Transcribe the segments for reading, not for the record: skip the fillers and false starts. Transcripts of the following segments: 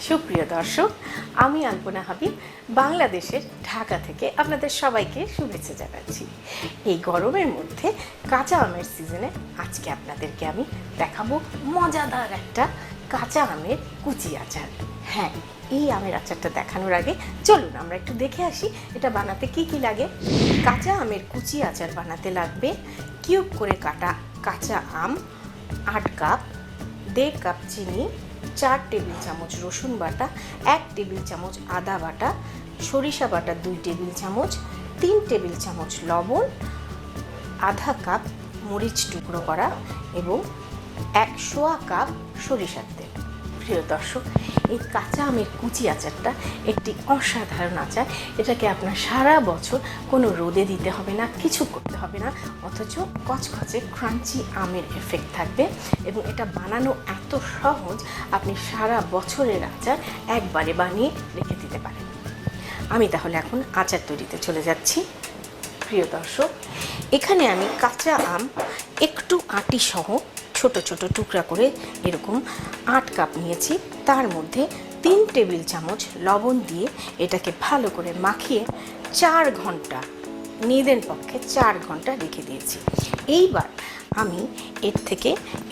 সুপ্রিয় দর্শক, আমি আলপনা হাবিব বাংলাদেশের ঢাকা থেকে আপনাদের সবাইকে শুভেচ্ছা জানাচ্ছি। এই গরমের মধ্যে কাঁচা আমের সিজনে আজকে আপনাদেরকে আমি দেখাবো মজাদার একটা কাঁচা আমের কুচি আচার। হ্যাঁ, এই আমের আচারটা দেখানোর আগে চলুন আমরা একটু দেখে আসি এটা বানাতে কি কি লাগে। কাঁচা আমের কুচি আচার বানাতে লাগবে কিউব করে কাটা কাঁচা আম 8 কাপ, 1.5 কাপ চিনি, 4 টেবিল চামচ রসুন বাটা, 1 টেবিল চামচ আদা বাটা, সরিষা বাটা 2 টেবিল চামচ, 3 টেবিল চামচ লবণ, আধা কাপ মরিচ টুকরো করা এবং 1/4 কাপ সরিষার তেল। প্রিয় দর্শক, এই কাঁচা আমের কুচি আচারটা একটি অসাধারণ আচার। এটাকে আপনার সারা বছর কোনো রোদে দিতে হবে না, কিছু করতে হবে না, অথচ কচকচে ক্রাঞ্চি আমের এফেক্ট থাকবে এবং এটা বানানো এত সহজ, আপনি সারা বছরের আচার একবারে বানিয়ে রেখে দিতে পারেন। আমি তাহলে এখন আচার তৈরিতে চলে যাচ্ছি। প্রিয় দর্শক, এখানে আমি কাঁচা আম একটু আটি সহ ছোট ছোট টুকরা করে এরকম 8 কাপ নিয়েছি। তার মধ্যে 3 টেবিল চামচ লবণ দিয়ে এটাকে ভালো করে মাখিয়ে 4 ঘন্টা, নিদেন পক্ষে 4 ঘন্টা রেখে দিয়েছি। এইবার আমি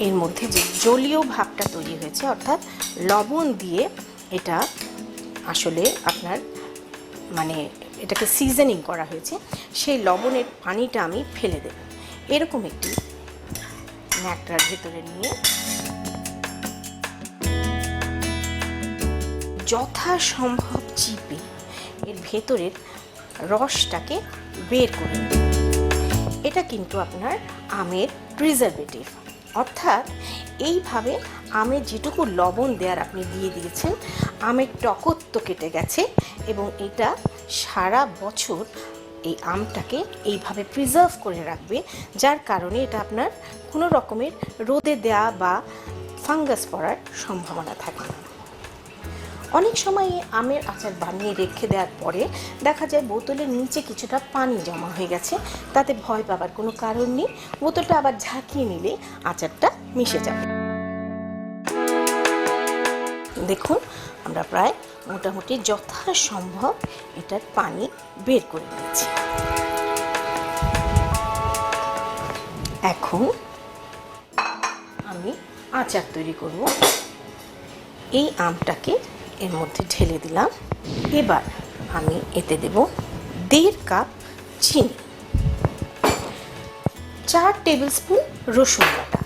এর মধ্যে যে জলীয় ভাবটা তৈরি হয়েছে, অর্থাৎ লবণ দিয়ে এটা আসলে আপনার এটাকে সিজনিং করা হয়েছে, সেই লবণের পানিটা আমি ফেলে দেব। এরকম একটি ন্যাকড়ার ভেতরে নিয়ে যথাসম্ভব চিপে এর ভেতরের রসটাকে বের করে নেব। এটা কিন্তু আপনার আমের প্রিজারভেটিভ, অর্থাৎ এইভাবে আমের যেটুকু লবণ দেওয়ার আপনি দিয়ে দিয়েছেন, আমের টকত্ব কেটে গেছে এবং এটা সারা বছর এই আমটাকে এইভাবে প্রিজার্ভ করে রাখবে, যার কারণে এটা আপনার কোনো রকমের রোদে দেওয়া বা ফাঙ্গাস পড়ার সম্ভাবনা থাকে না। অনেক সময় আমের আচার বানিয়ে রেখে দেওয়ার পরে দেখা যায় বোতলের নিচে কিছুটা পানি জমা হয়ে গেছে। তাতে ভয় পাবার কোনো কারণ নেই, বোতলটা আবার ঝাঁকিয়ে নিলে আচারটা মিশে যাবে। দেখুন, আমরা প্রায় মোটামুটি যথাসম্ভব এটার পানি বের করে দিচ্ছি। এখন আমি আচার তৈরি করব। এই আমটাকে এর মধ্যে ঢেলে দিলাম। এবার আমি এতে দেব 1.5 কাপ চিনি, 4 টেবিল স্পুন রসুন বাটা।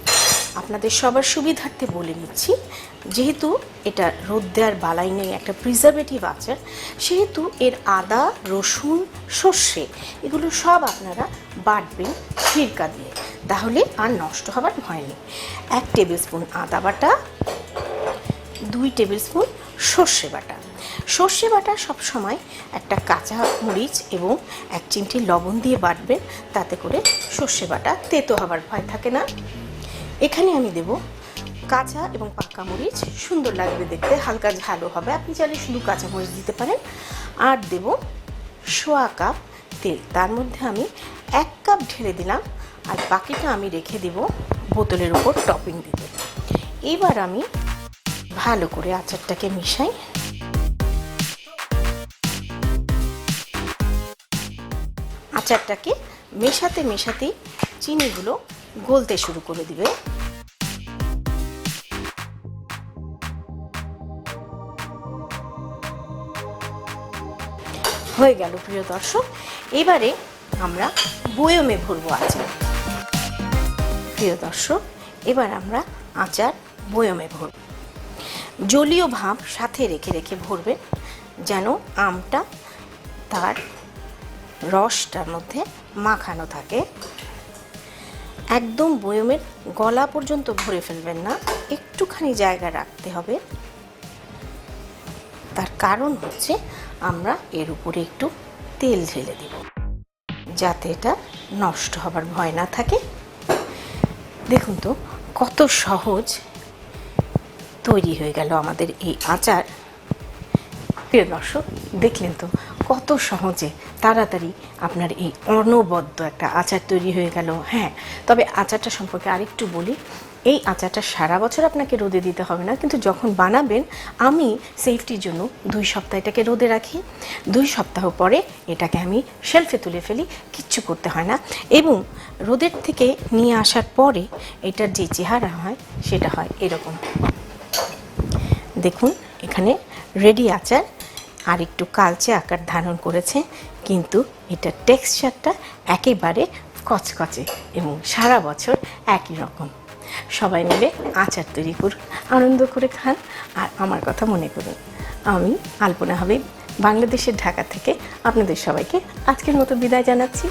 আপনাদের সবার সুবিধার্থে বলে নিচ্ছি, যেহেতু এটা রোদ দেওয়ার বালাই নেই, একটা প্রিজারভেটিভ আচার, সেহেতু এর আদা, রসুন, সর্ষে এগুলো সব আপনারা বাটবেন সিরকা দিয়ে, তাহলে আর নষ্ট হবার ভয় নেই। 1 টেবিল স্পুন আদা বাটা, 2 টেবিল স্পুন সর্ষে বাটা। সর্ষে বাটা সবসময় একটা কাঁচা মরিচ এবং 1 চিমটি লবণ দিয়ে বাটবেন, তাতে করে সর্ষে বাটা তেতো হবার ভয় থাকে না। এখানে আমি দেব কাঁচা এবং পাকা মরিচ, সুন্দর লাগবে দেখতে, হালকা ঝালও হবে, আপনি চাইলে শুধু কাঁচা মরিচ দিতে পারেন। আর দেব 1/4 কাপ তেল, তার মধ্যে আমি 1 কাপ ঢেলে দিলাম, আর বাকিটা আমি রেখে দেব বোতলের উপর টপিং দিতে। এবার আমি ভালো করে আচারটাকে মিশাই। আচারটাকে মেশাতে মেশাতেই চিনিগুলো গলতে শুরু করে দিবে। হয়ে গেল প্রিয় দর্শক, এবারে আমরা বয়মে ভরবো আচার। প্রিয় দর্শক, এবার আমরা আচার বয়মে ভরব। জলীয় ভাব সাথে রেখে রেখে ভরবেন, যেন আমটা তার রসটার মধ্যে মাখানো থাকে। একদম বয়মের গলা পর্যন্ত ভরে ফেলবেন না, একটুখানি জায়গা রাখতে হবে। তার কারণ হচ্ছে আমরা এর উপরে একটু তেল ঢেলে দেব, যাতে এটা নষ্ট হবার ভয় না থাকে। দেখুন তো কত সহজ তৈরি হয়ে গেল আমাদের এই আচার। প্রিয় দর্শক, দেখলেন তো কত সহজে তাড়াতাড়ি আপনার এই অনবদ্য একটা আচার তৈরি হয়ে গেল। হ্যাঁ, তবে আচারটা সম্পর্কে আরেকটু বলি। এই আচারটা সারা বছর আপনাকে রোদে দিতে হবে না, কিন্তু যখন বানাবেন আমি সেফটির জন্য 2 সপ্তাহ এটাকে রোদে রাখি। 2 সপ্তাহ পরে এটাকে আমি শেলফে তুলে ফেলি, কিচ্ছু করতে হয় না। এবং রোদের থেকে নিয়ে আসার পরে এটার যে চেহারা হয় সেটা হয় এরকম। দেখুন এখানে রেডি আচার আর একটু কালচে আকার ধারণ করেছে, কিন্তু এটার টেক্সচারটা একেবারে কচকচে এবং সারা বছর একই রকম। সবাই মিলে আচার তৈরি করুন, আনন্দ করে খান আর আমার কথা মনে করুন। আমি আলপনা হাবিব বাংলাদেশের ঢাকা থেকে আপনাদের সবাইকে আজকের মতো বিদায় জানাচ্ছি।